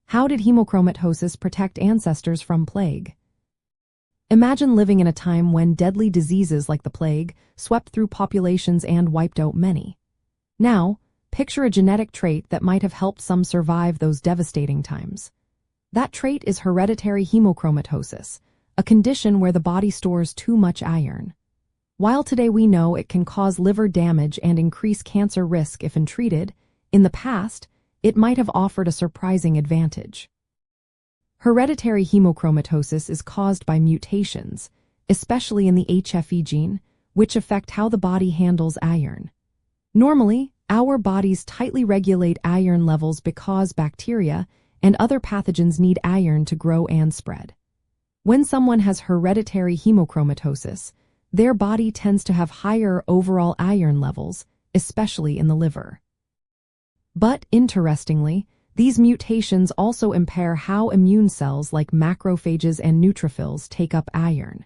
How did hemochromatosis protect ancestors from plague? Imagine living in a time when deadly diseases like the plague swept through populations and wiped out many. Now, picture a genetic trait that might have helped some survive those devastating times. That trait is hereditary hemochromatosis, a condition where the body stores too much iron. While today we know it can cause liver damage and increase cancer risk if untreated, in the past, it might have offered a surprising advantage. Hereditary hemochromatosis is caused by mutations, especially in the HFE gene, which affect how the body handles iron. Normally, our bodies tightly regulate iron levels because bacteria and other pathogens need iron to grow and spread. When someone has hereditary hemochromatosis, their body tends to have higher overall iron levels, especially in the liver. But interestingly, these mutations also impair how immune cells like macrophages and neutrophils take up iron.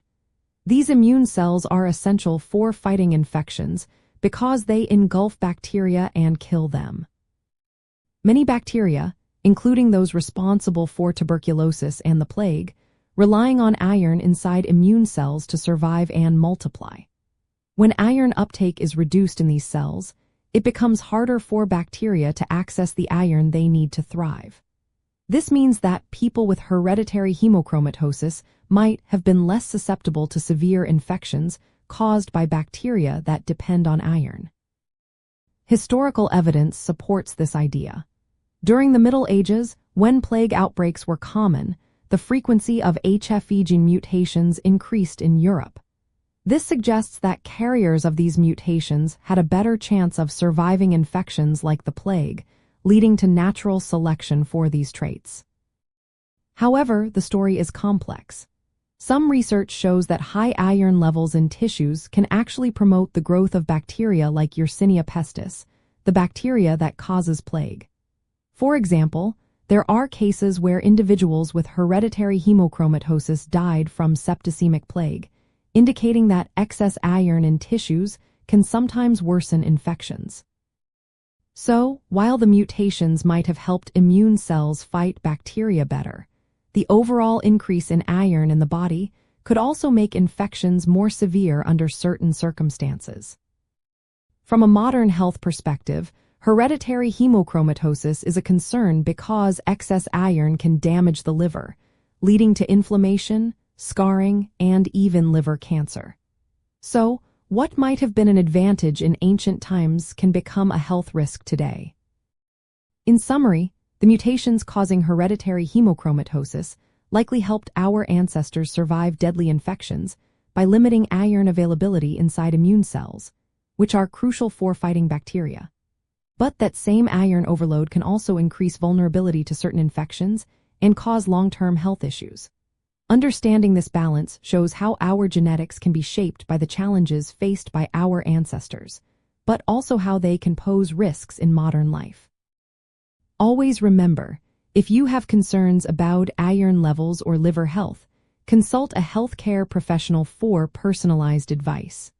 These immune cells are essential for fighting infections because they engulf bacteria and kill them. Many bacteria, including those responsible for tuberculosis and the plague, relying on iron inside immune cells to survive and multiply. When iron uptake is reduced in these cells, it becomes harder for bacteria to access the iron they need to thrive. This means that people with hereditary hemochromatosis might have been less susceptible to severe infections caused by bacteria that depend on iron. Historical evidence supports this idea. During the Middle Ages, when plague outbreaks were common, the frequency of HFE gene mutations increased in Europe. This suggests that carriers of these mutations had a better chance of surviving infections like the plague, leading to natural selection for these traits. However, the story is complex. Some research shows that high iron levels in tissues can actually promote the growth of bacteria like Yersinia pestis, the bacteria that causes plague. For example, there are cases where individuals with hereditary hemochromatosis died from septicemic plague, indicating that excess iron in tissues can sometimes worsen infections. So, while the mutations might have helped immune cells fight bacteria better, the overall increase in iron in the body could also make infections more severe under certain circumstances. From a modern health perspective, hereditary hemochromatosis is a concern because excess iron can damage the liver, leading to inflammation, scarring, and even liver cancer. So, what might have been an advantage in ancient times can become a health risk today. In summary, the mutations causing hereditary hemochromatosis likely helped our ancestors survive deadly infections by limiting iron availability inside immune cells, which are crucial for fighting bacteria. But that same iron overload can also increase vulnerability to certain infections and cause long-term health issues. Understanding this balance shows how our genetics can be shaped by the challenges faced by our ancestors, but also how they can pose risks in modern life. Always remember, if you have concerns about iron levels or liver health, consult a healthcare professional for personalized advice.